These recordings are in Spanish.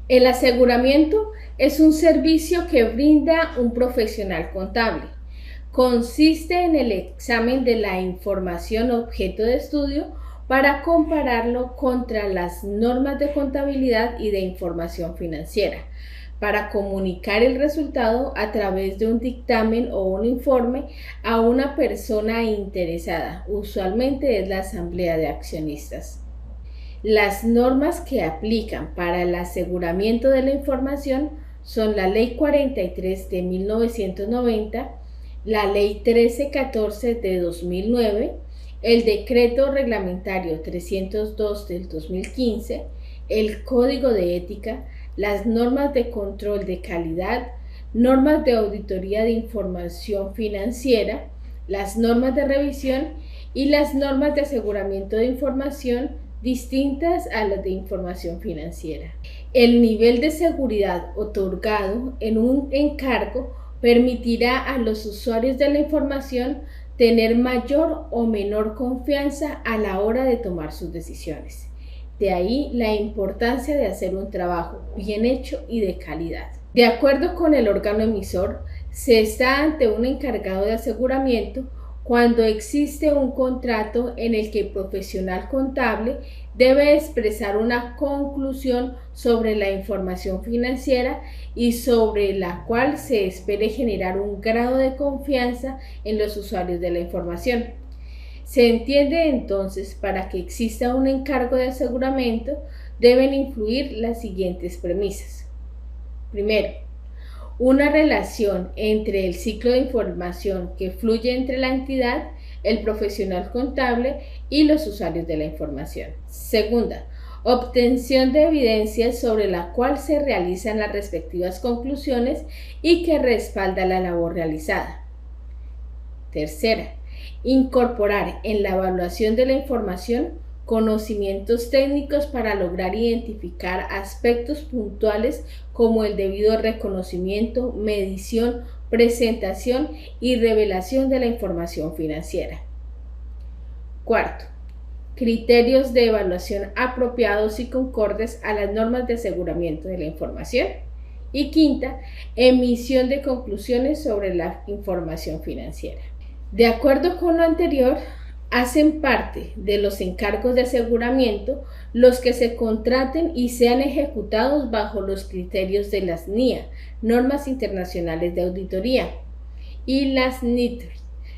El aseguramiento es un servicio que brinda un profesional contable. Consiste en el examen de la información objeto de estudio para compararlo contra las normas de contabilidad y de información financiera, para comunicar el resultado a través de un dictamen o un informe a una persona interesada, usualmente es la asamblea de accionistas. Las normas que aplican para el aseguramiento de la información son la Ley 43 de 1990, la Ley 1314 de 2009, el Decreto Reglamentario 302 del 2015, el Código de Ética, las normas de control de calidad, normas de auditoría de información financiera, las normas de revisión y las normas de aseguramiento de información distintas a las de información financiera. El nivel de seguridad otorgado en un encargo permitirá a los usuarios de la información tener mayor o menor confianza a la hora de tomar sus decisiones. De ahí la importancia de hacer un trabajo bien hecho y de calidad. De acuerdo con el órgano emisor, se está ante un encargado de aseguramiento cuando existe un contrato en el que el profesional contable debe expresar una conclusión sobre la información financiera y sobre la cual se espere generar un grado de confianza en los usuarios de la información. Se entiende entonces, para que exista un encargo de aseguramiento, deben influir las siguientes premisas. Primero, una relación entre el ciclo de información que fluye entre la entidad, el profesional contable y los usuarios de la información. Segunda, obtención de evidencias sobre la cual se realizan las respectivas conclusiones y que respalda la labor realizada. Tercera, incorporar en la evaluación de la información conocimientos técnicos para lograr identificar aspectos puntuales como el debido reconocimiento, medición, presentación y revelación de la información financiera. Cuarto, criterios de evaluación apropiados y concordes a las normas de aseguramiento de la información. Y quinta, emisión de conclusiones sobre la información financiera. De acuerdo con lo anterior, hacen parte de los encargos de aseguramiento los que se contraten y sean ejecutados bajo los criterios de las NIA, Normas Internacionales de Auditoría, y las NITR,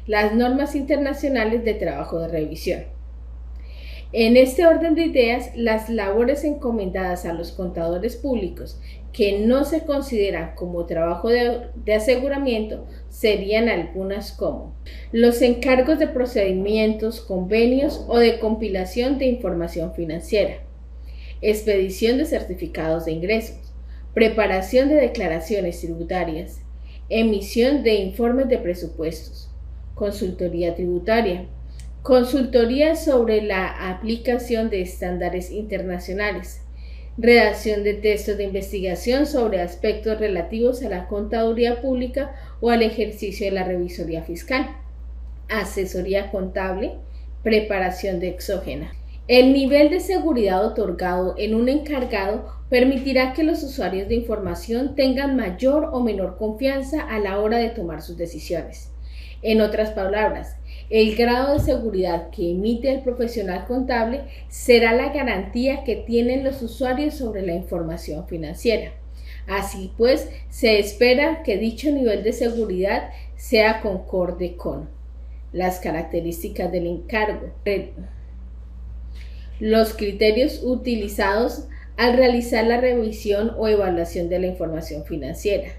las Normas Internacionales de Trabajo de Revisión. En este orden de ideas, las labores encomendadas a los contadores públicos que no se consideran como trabajo de aseguramiento serían algunas como los encargos de procedimientos, convenios o de compilación de información financiera, expedición de certificados de ingresos, preparación de declaraciones tributarias, emisión de informes de presupuestos, consultoría tributaria, consultoría sobre la aplicación de estándares internacionales, redacción de textos de investigación sobre aspectos relativos a la contaduría pública o al ejercicio de la revisoría fiscal, asesoría contable, preparación de exógena. El nivel de seguridad otorgado en un encargado permitirá que los usuarios de información tengan mayor o menor confianza a la hora de tomar sus decisiones. En otras palabras, el grado de seguridad que emite el profesional contable será la garantía que tienen los usuarios sobre la información financiera. Así pues, se espera que dicho nivel de seguridad sea concorde con las características del encargo, los criterios utilizados al realizar la revisión o evaluación de la información financiera,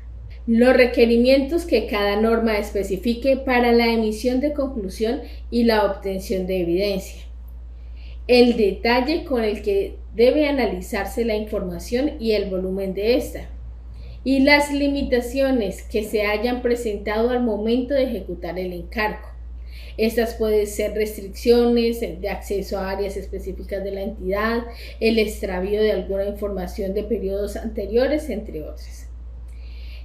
los requerimientos que cada norma especifique para la emisión de conclusión y la obtención de evidencia, el detalle con el que debe analizarse la información y el volumen de esta, y las limitaciones que se hayan presentado al momento de ejecutar el encargo. Estas pueden ser restricciones de acceso a áreas específicas de la entidad, el extravío de alguna información de periodos anteriores, entre otras.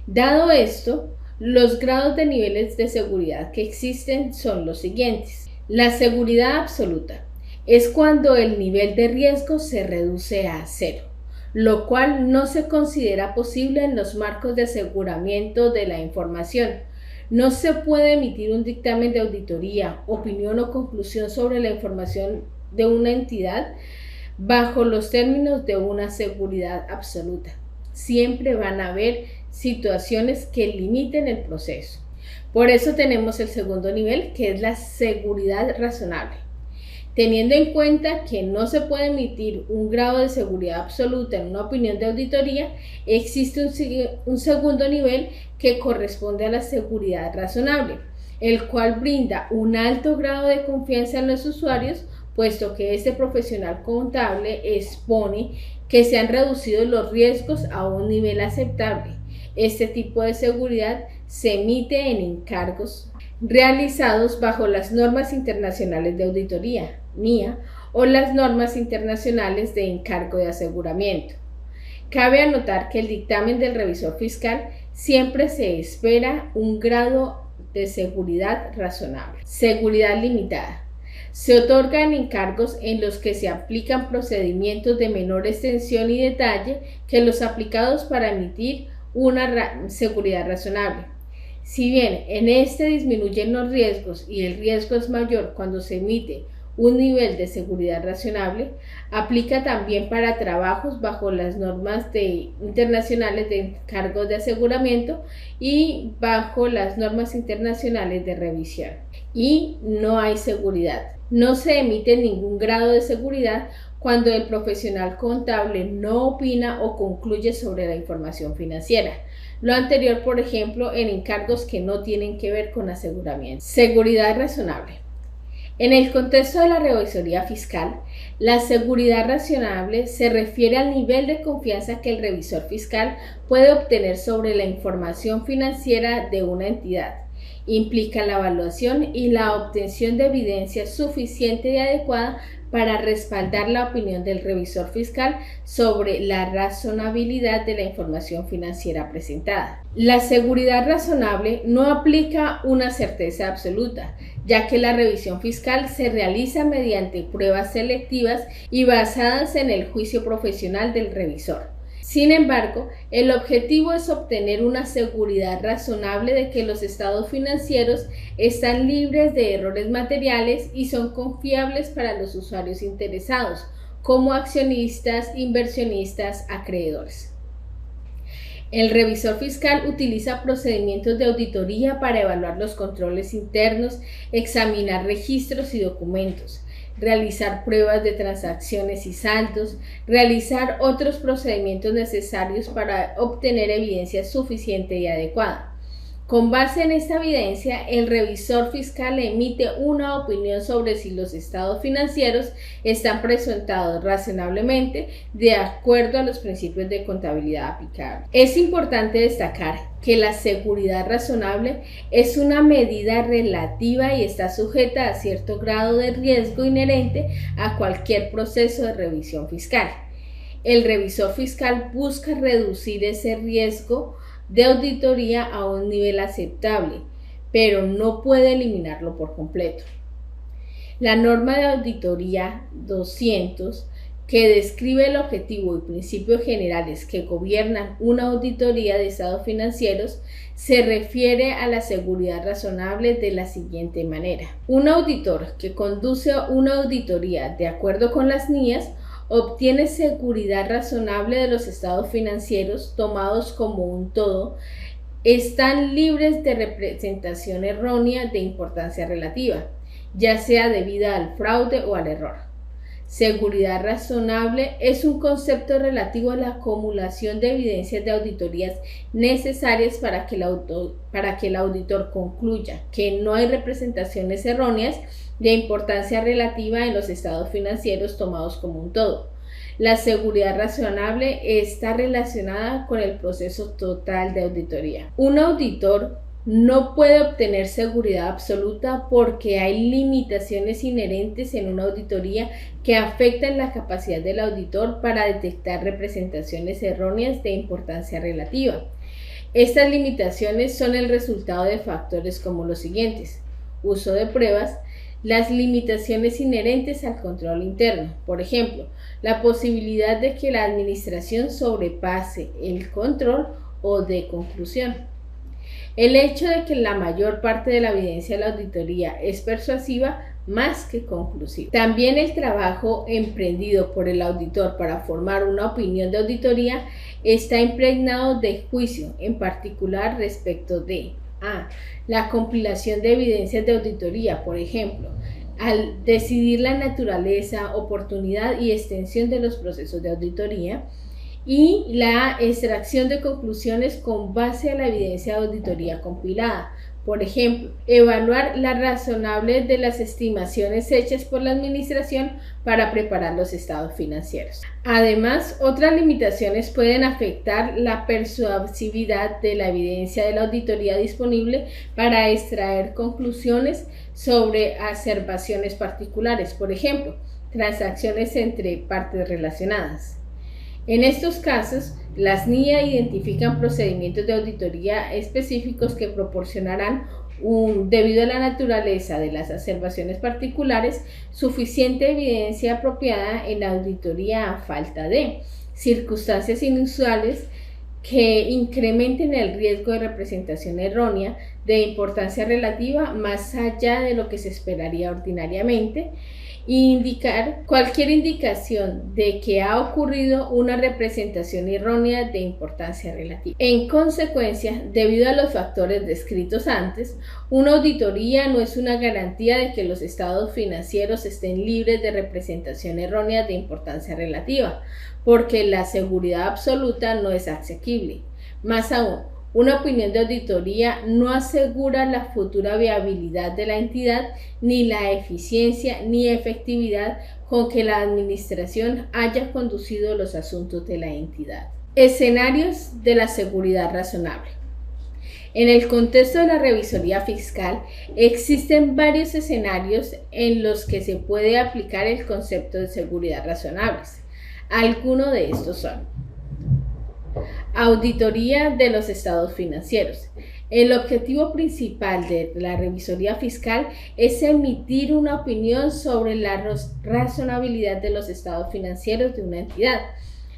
Dado esto, los grados de niveles de seguridad que existen son los siguientes. La seguridad absoluta es cuando el nivel de riesgo se reduce a cero. lo cual no se considera posible en los marcos de aseguramiento de la información. No se puede emitir un dictamen de auditoría, opinión o conclusión sobre la información de una entidad bajo los términos de una seguridad absoluta. Siempre van a haber situaciones que limiten el proceso. Por eso tenemos el segundo nivel, que es la seguridad razonable. Teniendo en cuenta que no se puede emitir un grado de seguridad absoluta en una opinión de auditoría, existe un segundo nivel que corresponde a la seguridad razonable, el cual brinda un alto grado de confianza en los usuarios, puesto que este profesional contable expone que se han reducido los riesgos a un nivel aceptable. Este tipo de seguridad se emite en encargos realizados bajo las normas internacionales de auditoría, NIA, o las normas internacionales de encargo de aseguramiento. Cabe anotar que el dictamen del revisor fiscal siempre se espera un grado de seguridad razonable. Seguridad limitada. Se otorgan encargos en los que se aplican procedimientos de menor extensión y detalle que los aplicados para emitir una seguridad razonable. Si bien en este disminuyen los riesgos y el riesgo es mayor cuando se emite un nivel de seguridad razonable, aplica también para trabajos bajo las normas internacionales de encargos de aseguramiento y bajo las normas internacionales de revisión. Y no hay seguridad. No se emite ningún grado de seguridad cuando el profesional contable no opina o concluye sobre la información financiera. Lo anterior, por ejemplo, en encargos que no tienen que ver con aseguramiento. Seguridad razonable. En el contexto de la revisoría fiscal, la seguridad razonable se refiere al nivel de confianza que el revisor fiscal puede obtener sobre la información financiera de una entidad. Implica la evaluación y la obtención de evidencia suficiente y adecuada para respaldar la opinión del revisor fiscal sobre la razonabilidad de la información financiera presentada. La seguridad razonable no aplica una certeza absoluta, ya que la revisión fiscal se realiza mediante pruebas selectivas y basadas en el juicio profesional del revisor. Sin embargo, el objetivo es obtener una seguridad razonable de que los estados financieros están libres de errores materiales y son confiables para los usuarios interesados, como accionistas, inversionistas, acreedores. El revisor fiscal utiliza procedimientos de auditoría para evaluar los controles internos, examinar registros y documentos, realizar pruebas de transacciones y saldos, realizar otros procedimientos necesarios para obtener evidencia suficiente y adecuada. Con base en esta evidencia, el revisor fiscal emite una opinión sobre si los estados financieros están presentados razonablemente de acuerdo a los principios de contabilidad aplicables. Es importante destacar que la seguridad razonable es una medida relativa y está sujeta a cierto grado de riesgo inherente a cualquier proceso de revisión fiscal. El revisor fiscal busca reducir ese riesgo de auditoría a un nivel aceptable, pero no puede eliminarlo por completo. La norma de auditoría 200, que describe el objetivo y principios generales que gobiernan una auditoría de estados financieros, se refiere a la seguridad razonable de la siguiente manera. Un auditor que conduce una auditoría de acuerdo con las NIAs obtiene seguridad razonable de los estados financieros tomados como un todo, están libres de representación errónea de importancia relativa, ya sea debida al fraude o al error. Seguridad razonable es un concepto relativo a la acumulación de evidencias de auditorías necesarias para que el auditor concluya que no hay representaciones erróneas de importancia relativa en los estados financieros tomados como un todo. La seguridad razonable está relacionada con el proceso total de auditoría. Un auditor no puede obtener seguridad absoluta porque hay limitaciones inherentes en una auditoría que afectan la capacidad del auditor para detectar representaciones erróneas de importancia relativa. Estas limitaciones son el resultado de factores como los siguientes: uso de pruebas, las limitaciones inherentes al control interno, por ejemplo, la posibilidad de que la administración sobrepase el control o de conclusión. El hecho de que la mayor parte de la evidencia de la auditoría es persuasiva más que conclusiva. También el trabajo emprendido por el auditor para formar una opinión de auditoría está impregnado de juicio, en particular respecto de la compilación de evidencias de auditoría, por ejemplo, al decidir la naturaleza, oportunidad y extensión de los procesos de auditoría, y la extracción de conclusiones con base a la evidencia de auditoría compilada. Por ejemplo, evaluar la razonabilidad de las estimaciones hechas por la administración para preparar los estados financieros. Además, otras limitaciones pueden afectar la persuasividad de la evidencia de la auditoría disponible para extraer conclusiones sobre observaciones particulares, por ejemplo, transacciones entre partes relacionadas. En estos casos, las NIA identifican procedimientos de auditoría específicos que proporcionarán, debido a la naturaleza de las observaciones particulares, suficiente evidencia apropiada en la auditoría a falta de circunstancias inusuales que incrementen el riesgo de representación errónea de importancia relativa más allá de lo que se esperaría ordinariamente, indicar cualquier indicación de que ha ocurrido una representación errónea de importancia relativa. En consecuencia, debido a los factores descritos antes, una auditoría no es una garantía de que los estados financieros estén libres de representación errónea de importancia relativa, porque la seguridad absoluta no es asequible. Más aún, una opinión de auditoría no asegura la futura viabilidad de la entidad ni la eficiencia ni efectividad con que la administración haya conducido los asuntos de la entidad. Escenarios de la seguridad razonable. En el contexto de la revisoría fiscal, existen varios escenarios en los que se puede aplicar el concepto de seguridad razonable. Algunos de estos son: auditoría de los estados financieros. El objetivo principal de la revisoría fiscal es emitir una opinión sobre la razonabilidad de los estados financieros de una entidad.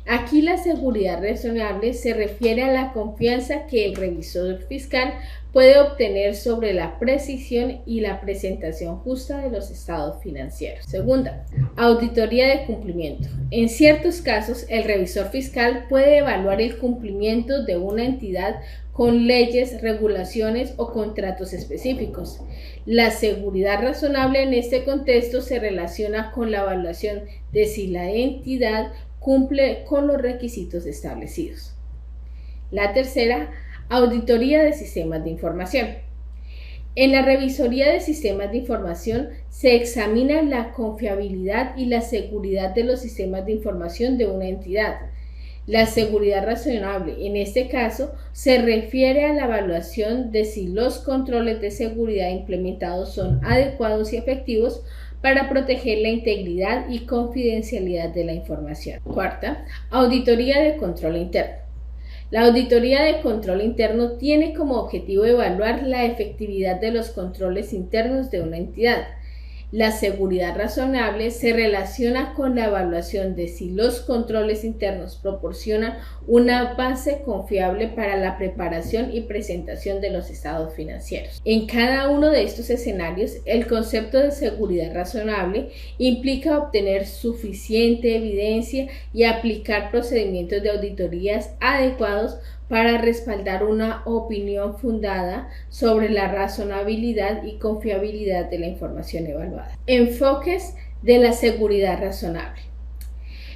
Aquí la seguridad razonable se refiere a la confianza que el revisor fiscal puede obtener sobre la precisión y la presentación justa de los estados financieros. Segunda, auditoría de cumplimiento. En ciertos casos, el revisor fiscal puede evaluar el cumplimiento de una entidad con leyes, regulaciones o contratos específicos. La seguridad razonable en este contexto se relaciona con la evaluación de si la entidad cumple con los requisitos establecidos. La tercera, auditoría de sistemas de información. En la revisoría de sistemas de información se examina la confiabilidad y la seguridad de los sistemas de información de una entidad. La seguridad razonable, en este caso, se refiere a la evaluación de si los controles de seguridad implementados son adecuados y efectivos para proteger la integridad y confidencialidad de la información. Cuarta, auditoría de control interno. La auditoría de control interno tiene como objetivo evaluar la efectividad de los controles internos de una entidad. La seguridad razonable se relaciona con la evaluación de si los controles internos proporcionan una base confiable para la preparación y presentación de los estados financieros. En cada uno de estos escenarios, el concepto de seguridad razonable implica obtener suficiente evidencia y aplicar procedimientos de auditorías adecuados para respaldar una opinión fundada sobre la razonabilidad y confiabilidad de la información evaluada. Enfoques de la seguridad razonable.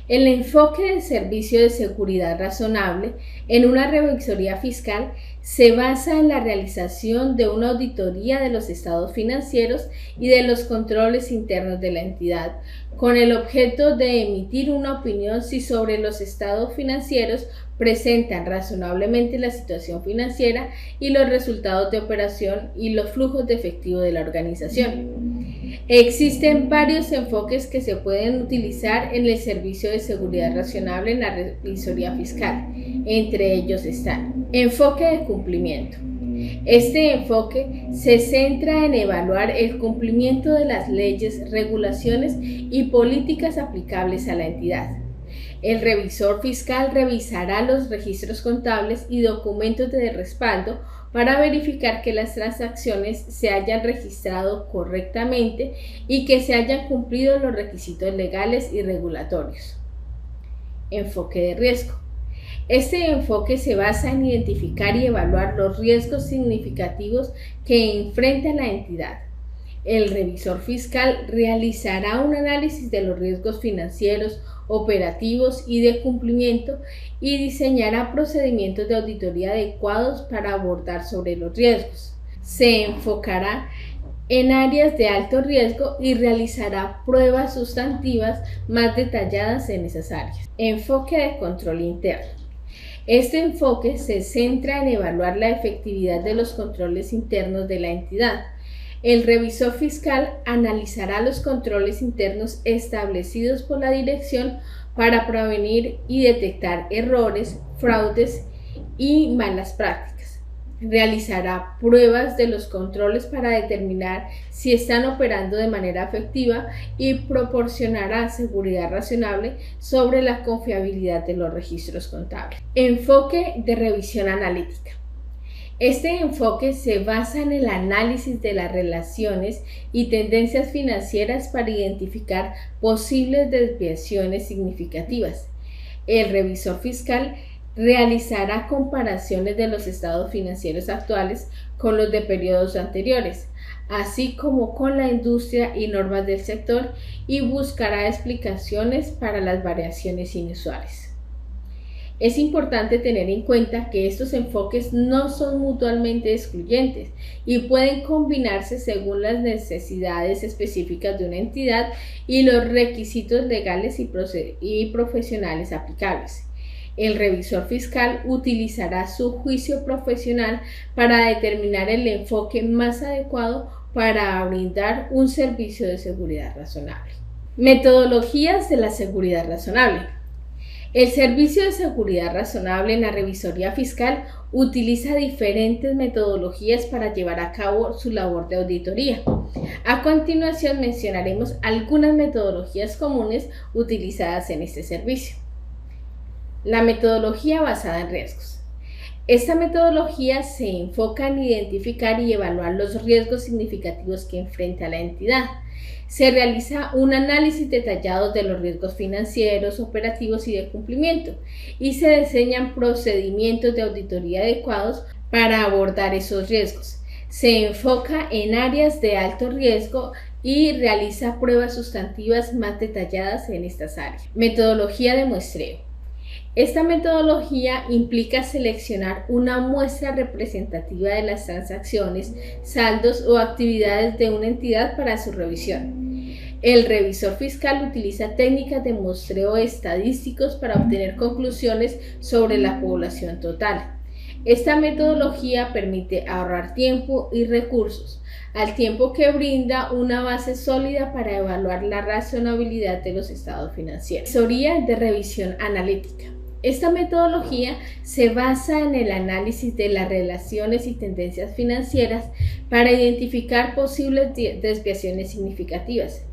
El enfoque del servicio de seguridad razonable en una revisoría fiscal se basa en la realización de una auditoría de los estados financieros y de los controles internos de la entidad, con el objeto de emitir una opinión si sobre los estados financieros presentan razonablemente la situación financiera y los resultados de operación y los flujos de efectivo de la organización. Existen varios enfoques que se pueden utilizar en el servicio de seguridad razonable en la revisoría fiscal. Entre ellos están: enfoque de cumplimiento. Este enfoque se centra en evaluar el cumplimiento de las leyes, regulaciones y políticas aplicables a la entidad. El revisor fiscal revisará los registros contables y documentos de respaldo para verificar que las transacciones se hayan registrado correctamente y que se hayan cumplido los requisitos legales y regulatorios. Enfoque de riesgo. Este enfoque se basa en identificar y evaluar los riesgos significativos que enfrenta la entidad. El revisor fiscal realizará un análisis de los riesgos financieros, operativos y de cumplimiento y diseñará procedimientos de auditoría adecuados para abordar sobre los riesgos. Se enfocará en áreas de alto riesgo y realizará pruebas sustantivas más detalladas en esas áreas. Enfoque de control interno. Este enfoque se centra en evaluar la efectividad de los controles internos de la entidad. El revisor fiscal analizará los controles internos establecidos por la dirección para prevenir y detectar errores, fraudes y malas prácticas. Realizará pruebas de los controles para determinar si están operando de manera efectiva y proporcionará seguridad razonable sobre la confiabilidad de los registros contables. Enfoque de revisión analítica. Este enfoque se basa en el análisis de las relaciones y tendencias financieras para identificar posibles desviaciones significativas. El revisor fiscal realizará comparaciones de los estados financieros actuales con los de periodos anteriores, así como con la industria y normas del sector, y buscará explicaciones para las variaciones inusuales. Es importante tener en cuenta que estos enfoques no son mutuamente excluyentes y pueden combinarse según las necesidades específicas de una entidad y los requisitos legales y profesionales aplicables. El revisor fiscal utilizará su juicio profesional para determinar el enfoque más adecuado para brindar un servicio de seguridad razonable. Metodologías de la seguridad razonable. El servicio de seguridad razonable en la revisoría fiscal utiliza diferentes metodologías para llevar a cabo su labor de auditoría. A continuación mencionaremos algunas metodologías comunes utilizadas en este servicio. La metodología basada en riesgos. Esta metodología se enfoca en identificar y evaluar los riesgos significativos que enfrenta la entidad. Se realiza un análisis detallado de los riesgos financieros, operativos y de cumplimiento, y se diseñan procedimientos de auditoría adecuados para abordar esos riesgos. Se enfoca en áreas de alto riesgo y realiza pruebas sustantivas más detalladas en estas áreas. Metodología de muestreo. Esta metodología implica seleccionar una muestra representativa de las transacciones, saldos o actividades de una entidad para su revisión. El revisor fiscal utiliza técnicas de muestreo estadísticos para obtener conclusiones sobre la población total. Esta metodología permite ahorrar tiempo y recursos, al tiempo que brinda una base sólida para evaluar la razonabilidad de los estados financieros. Asesoría de revisión analítica. Esta metodología se basa en el análisis de las relaciones y tendencias financieras para identificar posibles desviaciones significativas.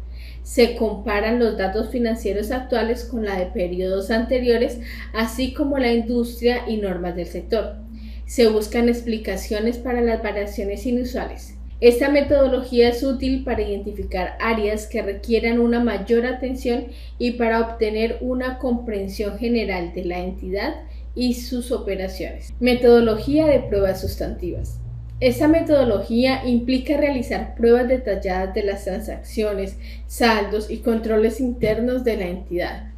Se comparan los datos financieros actuales con la de periodos anteriores, así como la industria y normas del sector. Se buscan explicaciones para las variaciones inusuales. Esta metodología es útil para identificar áreas que requieran una mayor atención y para obtener una comprensión general de la entidad y sus operaciones. Metodología de pruebas sustantivas. Esta metodología implica realizar pruebas detalladas de las transacciones, saldos y controles internos de la entidad.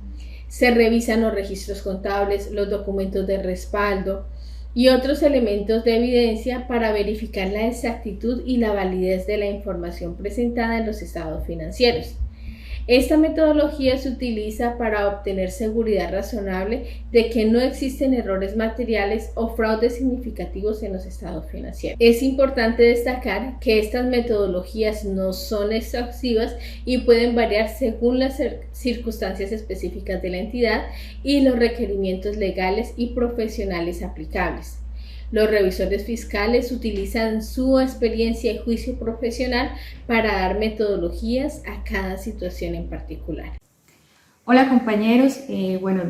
Se revisan los registros contables, los documentos de respaldo y otros elementos de evidencia para verificar la exactitud y la validez de la información presentada en los estados financieros. Esta metodología se utiliza para obtener seguridad razonable de que no existen errores materiales o fraudes significativos en los estados financieros. Es importante destacar que estas metodologías no son exhaustivas y pueden variar según las circunstancias específicas de la entidad y los requerimientos legales y profesionales aplicables. Los revisores fiscales utilizan su experiencia y juicio profesional para dar metodologías a cada situación en particular. Hola compañeros,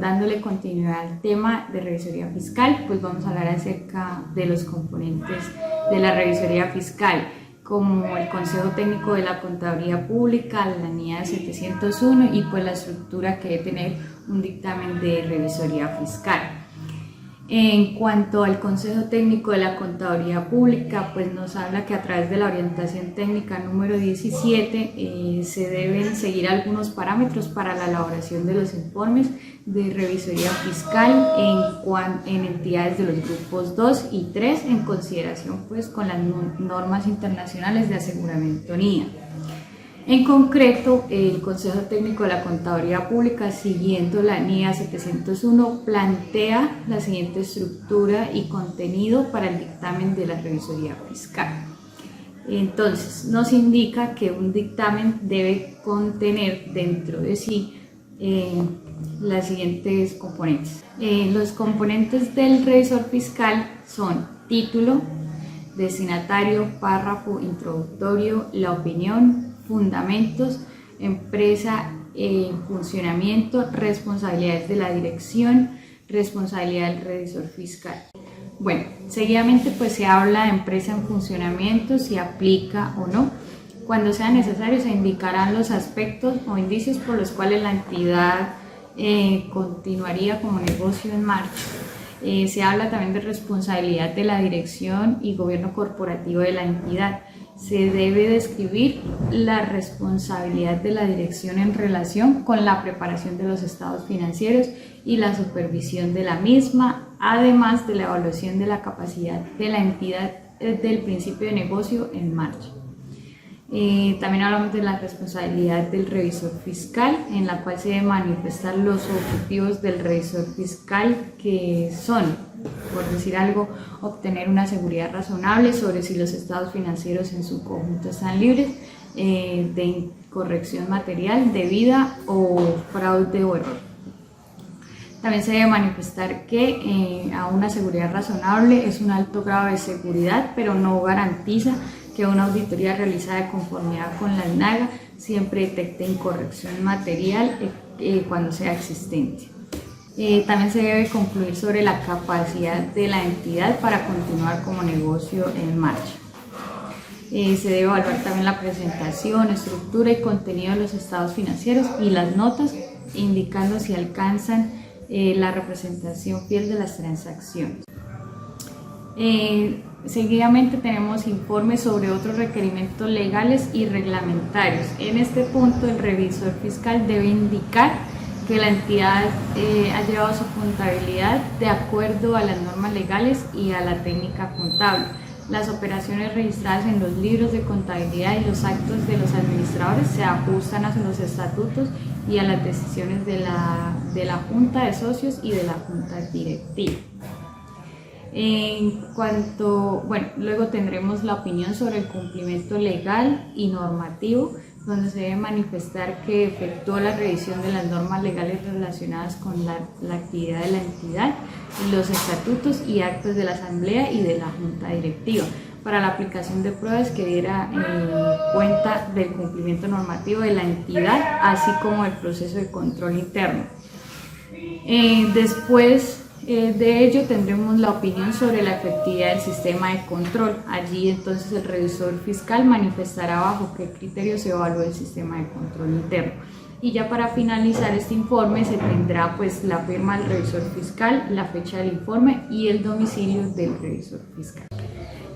dándole continuidad al tema de revisoría fiscal, pues vamos a hablar acerca de los componentes de la revisoría fiscal, como el Consejo Técnico de la Contaduría Pública, la NIA 701 y pues la estructura que debe tener un dictamen de revisoría fiscal. En cuanto al Consejo Técnico de la Contaduría Pública, pues nos habla que a través de la orientación técnica número 17 se deben seguir algunos parámetros para la elaboración de los informes de revisoría fiscal en entidades de los grupos 2 y 3 en consideración pues con las normas internacionales de aseguramiento NIA. En concreto, el Consejo Técnico de la Contaduría Pública, siguiendo la NIA 701, plantea la siguiente estructura y contenido para el dictamen de la revisoría fiscal. Entonces, nos indica que un dictamen debe contener dentro de sí las siguientes componentes. Los componentes del revisor fiscal son título, destinatario, párrafo introductorio, la opinión, fundamentos, empresa en funcionamiento, responsabilidades de la dirección, responsabilidad del revisor fiscal. Bueno, seguidamente pues se habla de empresa en funcionamiento, si aplica o no. Cuando sea necesario se indicarán los aspectos o indicios por los cuales la entidad continuaría como negocio en marcha. Se habla también de responsabilidad de la dirección y gobierno corporativo de la entidad. Se debe describir la responsabilidad de la dirección en relación con la preparación de los estados financieros y la supervisión de la misma, además de la evaluación de la capacidad de la entidad del principio de negocio en marcha. También hablamos de la responsabilidad del revisor fiscal, en la cual se deben manifestar los objetivos del revisor fiscal, que son, por decir algo, obtener una seguridad razonable sobre si los estados financieros en su conjunto están libres de incorrección material, debida o fraude o error. También se debe manifestar que a una seguridad razonable es un alto grado de seguridad, pero no garantiza que una auditoría realizada de conformidad con la NAGA siempre detecte incorrección material cuando sea existente. También se debe concluir sobre la capacidad de la entidad para continuar como negocio en marcha. Se debe evaluar también la presentación, estructura y contenido de los estados financieros y las notas, indicando si alcanzan la representación fiel de las transacciones. Seguidamente tenemos informes sobre otros requerimientos legales y reglamentarios. En este punto el revisor fiscal debe indicar que la entidad ha llevado su contabilidad de acuerdo a las normas legales y a la técnica contable. Las operaciones registradas en los libros de contabilidad y los actos de los administradores se ajustan a los estatutos y a las decisiones de la Junta de Socios y de la Junta Directiva. Luego tendremos la opinión sobre el cumplimiento legal y normativo, donde se debe manifestar que efectuó la revisión de las normas legales relacionadas con la actividad de la entidad, los estatutos y actos de la asamblea y de la junta directiva, para la aplicación de pruebas que diera cuenta del cumplimiento normativo de la entidad, así como el proceso de control interno. Después de ello tendremos la opinión sobre la efectividad del sistema de control. Allí entonces el revisor fiscal manifestará bajo qué criterios se evalúa el sistema de control interno. Y ya para finalizar este informe se tendrá pues la firma del revisor fiscal, la fecha del informe y el domicilio del revisor fiscal.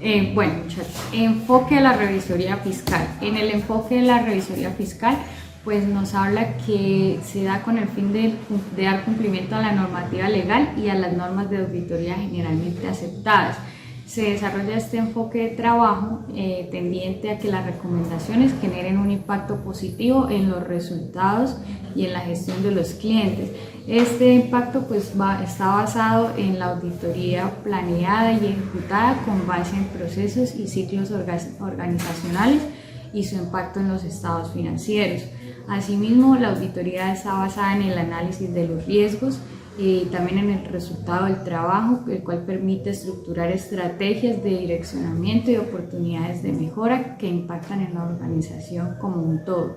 Muchachos, enfoque de la revisoría fiscal. En el enfoque de la revisoría fiscal pues nos habla que se da con el fin de dar cumplimiento a la normativa legal y a las normas de auditoría generalmente aceptadas. Se desarrolla este enfoque de trabajo tendiente a que las recomendaciones generen un impacto positivo en los resultados y en la gestión de los clientes. Este impacto pues está basado en la auditoría planeada y ejecutada con base en procesos y ciclos organizacionales y su impacto en los estados financieros. Asimismo, la auditoría está basada en el análisis de los riesgos también en el resultado del trabajo, el cual permite estructurar estrategias de direccionamiento y oportunidades de mejora que impactan en la organización como un todo.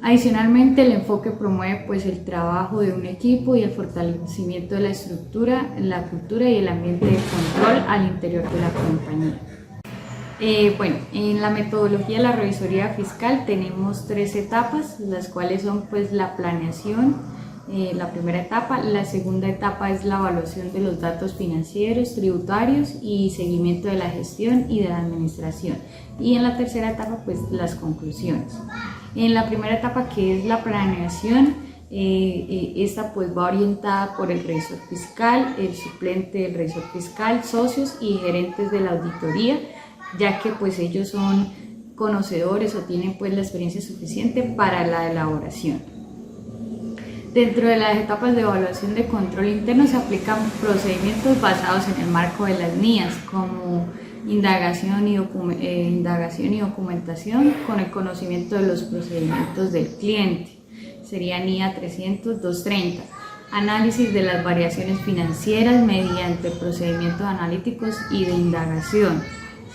Adicionalmente, el enfoque promueve pues, el trabajo de un equipo y el fortalecimiento de la estructura, la cultura y el ambiente de control al interior de la compañía. Bueno, en la metodología de la revisoría fiscal tenemos 3 etapas, las cuales son pues, la planeación, la primera etapa. La segunda etapa es la evaluación de los datos financieros, tributarios y seguimiento de la gestión y de la administración. Y en la tercera etapa, pues las conclusiones. En la primera etapa, que es la planeación, esta pues va orientada por el revisor fiscal, el suplente del revisor fiscal, socios y gerentes de la auditoría, ya que pues ellos son conocedores o tienen pues la experiencia suficiente para la elaboración. Dentro de las etapas de evaluación de control interno se aplican procedimientos basados en el marco de las NIAs, como indagación y documentación con el conocimiento de los procedimientos del cliente. Sería NIA 300-230. Análisis de las variaciones financieras mediante procedimientos analíticos y de indagación.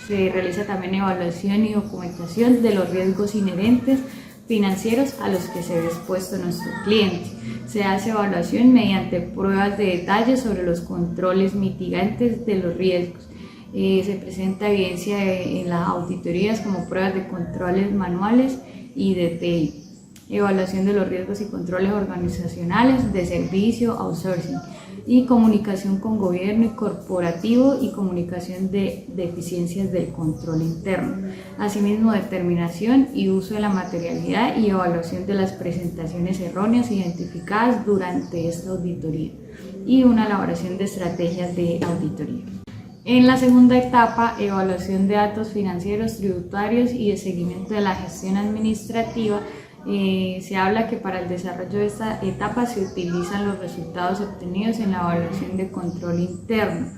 Se realiza también evaluación y documentación de los riesgos inherentes financieros a los que se ve expuesto nuestro cliente. Se hace evaluación mediante pruebas de detalle sobre los controles mitigantes de los riesgos. Se presenta evidencia en las auditorías como pruebas de controles manuales y de TI. Evaluación de los riesgos y controles organizacionales, de servicio, outsourcing, y comunicación con gobierno y corporativo y comunicación de deficiencias del control interno. Asimismo, determinación y uso de la materialidad y evaluación de las presentaciones erróneas identificadas durante esta auditoría y una elaboración de estrategias de auditoría. En la segunda etapa, evaluación de datos financieros, tributarios y de seguimiento de la gestión administrativa, se habla que para el desarrollo de esta etapa se utilizan los resultados obtenidos en la evaluación de control interno.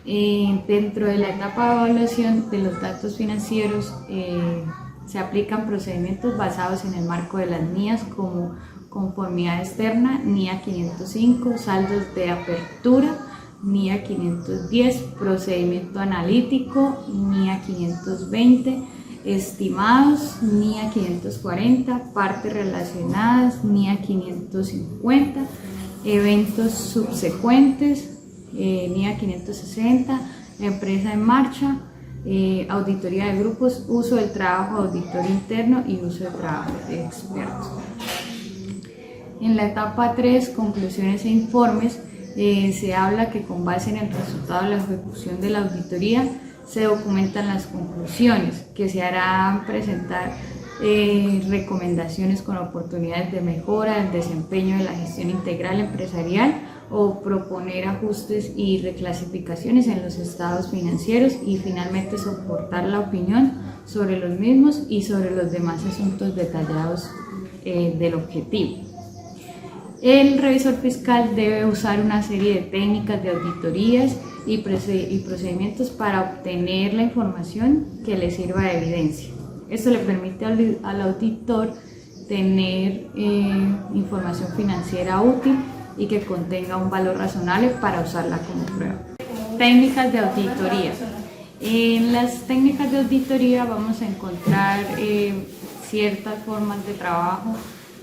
Dentro de la etapa de evaluación de los datos financieros se aplican procedimientos basados en el marco de las NIAs como conformidad externa, NIA 505, saldos de apertura, NIA 510, procedimiento analítico, NIA 520, estimados, NIA 540, partes relacionadas, NIA 550, eventos subsecuentes, NIA 560, empresa en marcha, auditoría de grupos, uso del trabajo de auditor interno y uso de trabajo de expertos. En la etapa 3, conclusiones e informes, se habla que con base en el resultado de la ejecución de la auditoría se documentan las conclusiones, que se harán presentar recomendaciones con oportunidades de mejora del desempeño de la gestión integral empresarial o proponer ajustes y reclasificaciones en los estados financieros y finalmente soportar la opinión sobre los mismos y sobre los demás asuntos detallados del objetivo. El revisor fiscal debe usar una serie de técnicas de auditorías y procedimientos para obtener la información que le sirva de evidencia. Esto le permite al auditor tener información financiera útil y que contenga un valor razonable para usarla como prueba. Técnicas de auditoría. En las técnicas de auditoría vamos a encontrar ciertas formas de trabajo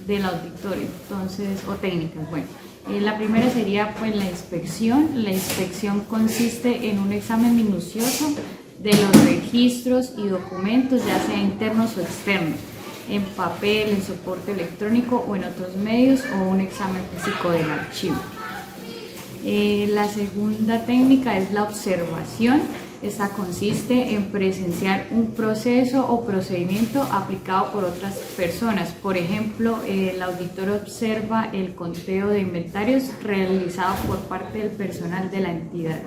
del auditor, o técnicas. Bueno, la primera sería pues la inspección. La inspección consiste en un examen minucioso de los registros y documentos, ya sea internos o externos, en papel, en soporte electrónico o en otros medios, o un examen físico del archivo. La segunda técnica es la observación. Esta consiste en presenciar un proceso o procedimiento aplicado por otras personas. Por ejemplo, el auditor observa el conteo de inventarios realizado por parte del personal de la entidad.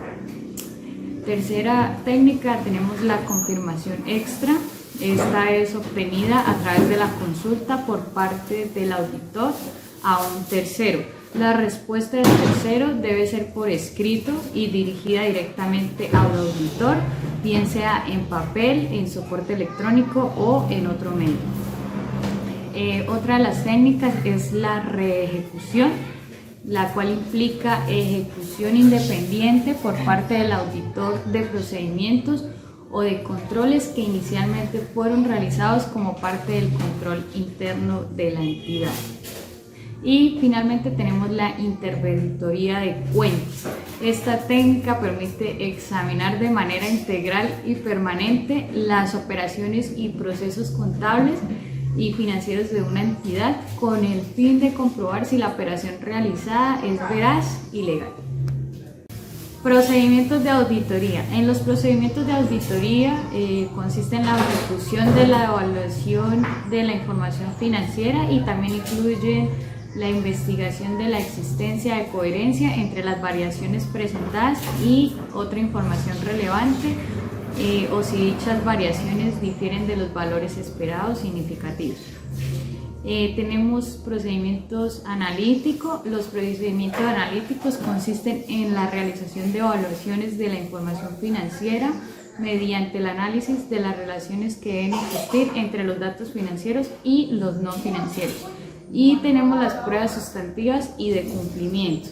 Tercera técnica, tenemos la confirmación extra. Esta es obtenida a través de la consulta por parte del auditor a un tercero. La respuesta del tercero debe ser por escrito y dirigida directamente al auditor, bien sea en papel, en soporte electrónico o en otro medio. Otra de las técnicas es la reejecución. la cual implica ejecución independiente por parte del auditor de procedimientos o de controles que inicialmente fueron realizados como parte del control interno de la entidad. Y finalmente tenemos la interventoría de cuentas. Esta técnica permite examinar de manera integral y permanente las operaciones y procesos contables y financieros de una entidad con el fin de comprobar si la operación realizada es veraz y legal. Procedimientos de auditoría. En los procedimientos de auditoría consiste en la ejecución de la evaluación de la información financiera y también incluye la investigación de la existencia de coherencia entre las variaciones presentadas y otra información relevante o si dichas variaciones difieren de los valores esperados significativos. Tenemos procedimientos analíticos. Los procedimientos analíticos consisten en la realización de evaluaciones de la información financiera mediante el análisis de las relaciones que deben existir entre los datos financieros y los no financieros. Y tenemos las pruebas sustantivas y de cumplimiento.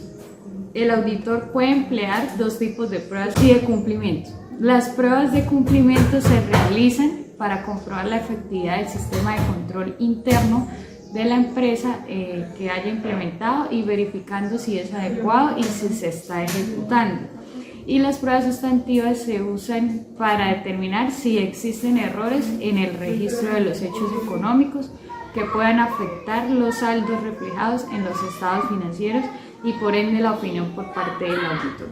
El auditor puede emplear dos tipos de pruebas y de cumplimiento. Las pruebas de cumplimiento se realizan para comprobar la efectividad del sistema de control interno de la empresa que haya implementado y verificando si es adecuado y si se está ejecutando. Y las pruebas sustantivas se usan para determinar si existen errores en el registro de los hechos económicos que puedan afectar los saldos reflejados en los estados financieros y por ende la opinión por parte del auditor.